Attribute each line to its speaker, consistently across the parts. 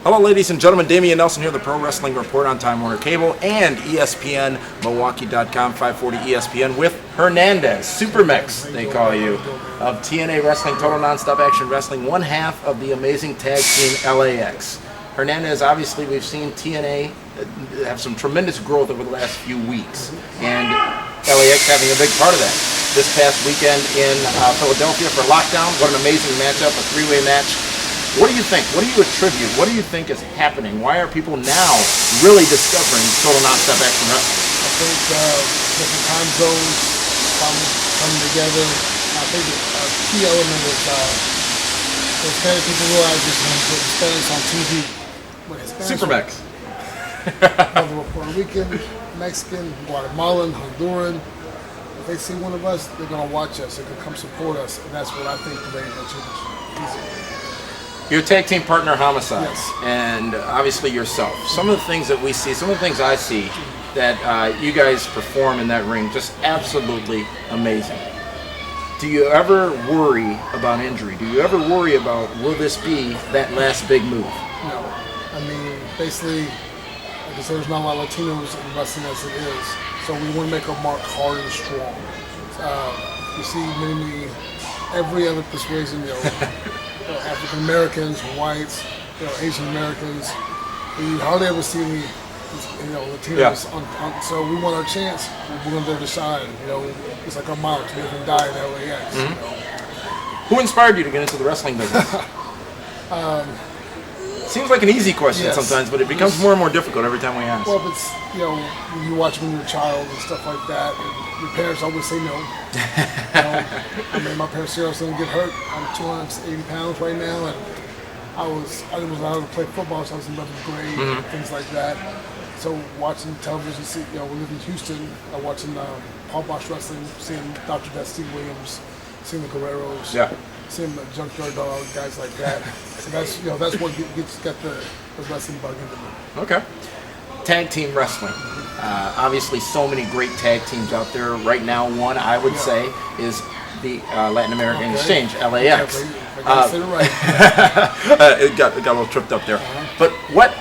Speaker 1: Hello, ladies and gentlemen. Dameon Nelson here, the Pro Wrestling Report on Time Warner Cable and ESPN, Milwaukee.com, 540 ESPN with Hernandez, Supermix, they call you, of TNA Wrestling, Total Nonstop Action Wrestling, one half of the amazing tag team LAX. Hernandez, obviously, we've seen TNA have some tremendous growth over the last few weeks, and LAX having a big part of that. This past weekend in Philadelphia for Lockdown, what an amazing matchup, a three-way match. What do you think? What do you attribute? What do you think is happening? Why are people now really discovering Total Nonstop Action Wrestling?
Speaker 2: I think different time zones come together. I think a key element is Hispanic people realize this when Hispanics on TV.
Speaker 1: Supermax.
Speaker 2: Whether we're Puerto Rican, Mexican, Guatemalan, Honduran, if they see one of us, they're going to watch us. They're going to come support us. And that's what I think the radio change.
Speaker 1: Your tag team partner, Homicide,
Speaker 2: yes.
Speaker 1: And obviously yourself. Some of the things that we see, some of the things I see that you guys perform in that ring, just absolutely amazing. Do you ever worry about injury? Do you ever worry about, will this be that last big move?
Speaker 2: No. I mean, basically, like I said, there's not a lot of Latinos in wrestling as it is. So we want to make our mark hard and strong. You see every other persuasion, African Americans, whites, Asian Americans. You hardly ever see any, Latinos.
Speaker 1: Yeah.
Speaker 2: So we want our chance. We're going there to shine. It's like our motto: live and die in LAX.
Speaker 1: Mm-hmm. Who inspired you to get into the wrestling business? Seems like an easy question sometimes, but it becomes more and more difficult every time we ask.
Speaker 2: Well, if it's you watch when you're a child and stuff like that, and your parents always say no. I mean, my parents seriously didn't get hurt. I'm 280 pounds right now, and I was allowed to play football, so I was in 11th grade, things like that. So watching television, we live in Houston. Watching Paul Bosch wrestling, seeing Dr. Death, Steve Williams, seeing the Guerreros, seeing the Junkyard Dog, guys like that. So that's what got the wrestling bug into me.
Speaker 1: Okay. Tag team wrestling. Obviously, so many great tag teams out there. Right now, one I would say is the Latin American Exchange, LAX.
Speaker 2: I said it right.
Speaker 1: It got a little tripped up there. But what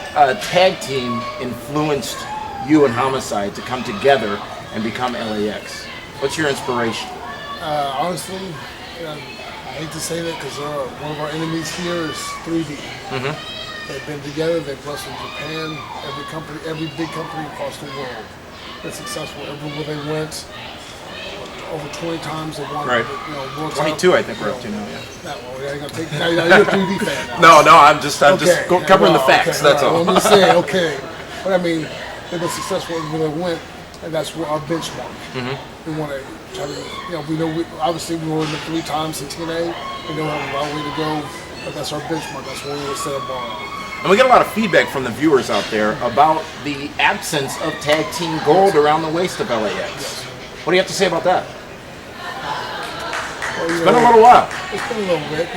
Speaker 1: tag team influenced you and Homicide to come together and become LAX? What's your inspiration?
Speaker 2: Honestly, I hate to say that because one of our enemies here is 3D. They've been together. They've wrestled in Japan. Every big company across the world. They're successful everywhere they went. Over 20 times they won.
Speaker 1: Right.
Speaker 2: World
Speaker 1: 22, I think we're up to now.
Speaker 2: Now you're a 3D fan now.
Speaker 1: No, I'm just covering the facts. That's all.
Speaker 2: I'm just saying, okay. But I mean, they've been successful everywhere they went, and that's our benchmark. We want to try to, obviously we were in the 3 times in TNA. We know we have a long way to go, but that's our benchmark. That's what we will set a bar.
Speaker 1: And we get a lot of feedback from the viewers out there about the absence of tag team gold around the waist of LAX.
Speaker 2: Yes.
Speaker 1: What do you have to say about that?
Speaker 2: Well,
Speaker 1: it's been a little while.
Speaker 2: It's been a little bit.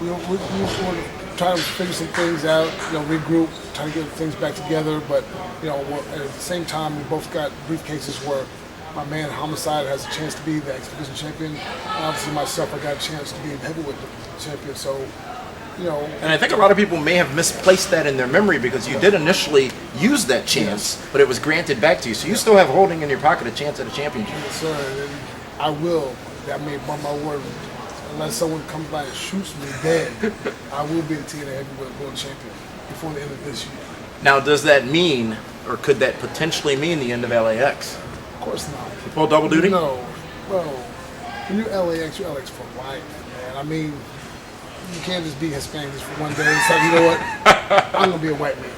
Speaker 2: We're trying to figure some things out. Regroup, trying to get things back together. But at the same time, we both got briefcases where my man Homicide has a chance to be the X Division champion. And obviously myself, I got a chance to be the heavyweight champion. So.
Speaker 1: And I think a lot of people may have misplaced that in their memory because you did initially use that chance, but it was granted back to you. So you still have holding in your pocket a chance at a championship.
Speaker 2: Yes, sir. And I will. I mean, by my word, unless someone comes by and shoots me dead, I will be the TNA Heavyweight World Champion before the end of this year.
Speaker 1: Now, does that mean, or could that potentially mean the end of LAX?
Speaker 2: Of course not.
Speaker 1: You pull double duty?
Speaker 2: No. Well, when you're LAX for life, man. I mean, you can't just be Hispanic just for one day and say, you know what, I'm going to be a white man.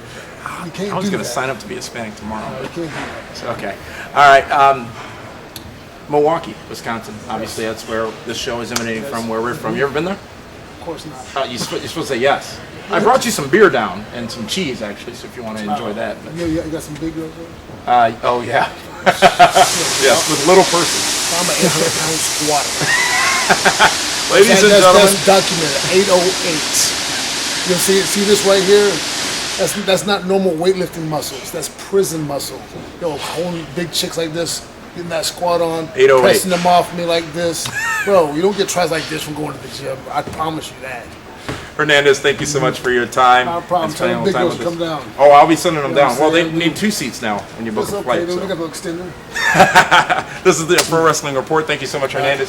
Speaker 2: You can't do that.
Speaker 1: I was going to sign up to be Hispanic tomorrow.
Speaker 2: No, you can't do that.
Speaker 1: Okay. All right. Milwaukee, Wisconsin. Obviously, that's where this show is emanating from, where we're from. You ever been there?
Speaker 2: Of course not.
Speaker 1: You're supposed to say yes. I brought you some beer down and some cheese, actually, so if you want to enjoy that. But.
Speaker 2: You got some big girls there?
Speaker 1: Oh, yeah. Yes, with little person.
Speaker 2: I'm an 800-pound squatter.
Speaker 1: Ladies and gentlemen.
Speaker 2: That's documented, 808. You'll see this right here? That's not normal weightlifting muscles. That's prison muscle. Holding big chicks like this, getting that squat on,
Speaker 1: 808.
Speaker 2: Pressing them off me like this. Bro, you don't get tries like this from going to the gym. I promise you that.
Speaker 1: Hernandez, thank you so much for your time.
Speaker 2: No problem.
Speaker 1: and spending
Speaker 2: Tell
Speaker 1: a
Speaker 2: the
Speaker 1: little
Speaker 2: big
Speaker 1: time
Speaker 2: girls
Speaker 1: with
Speaker 2: to
Speaker 1: us.
Speaker 2: come down.
Speaker 1: Oh, I'll be sending them
Speaker 2: Yeah,
Speaker 1: down. Well, they
Speaker 2: so-
Speaker 1: need 2 seats now when you book
Speaker 2: That's
Speaker 1: a
Speaker 2: okay.
Speaker 1: flight.
Speaker 2: Then we
Speaker 1: So.
Speaker 2: got the extender.
Speaker 1: This is the Pro Wrestling Report. Thank you so much, Hernandez.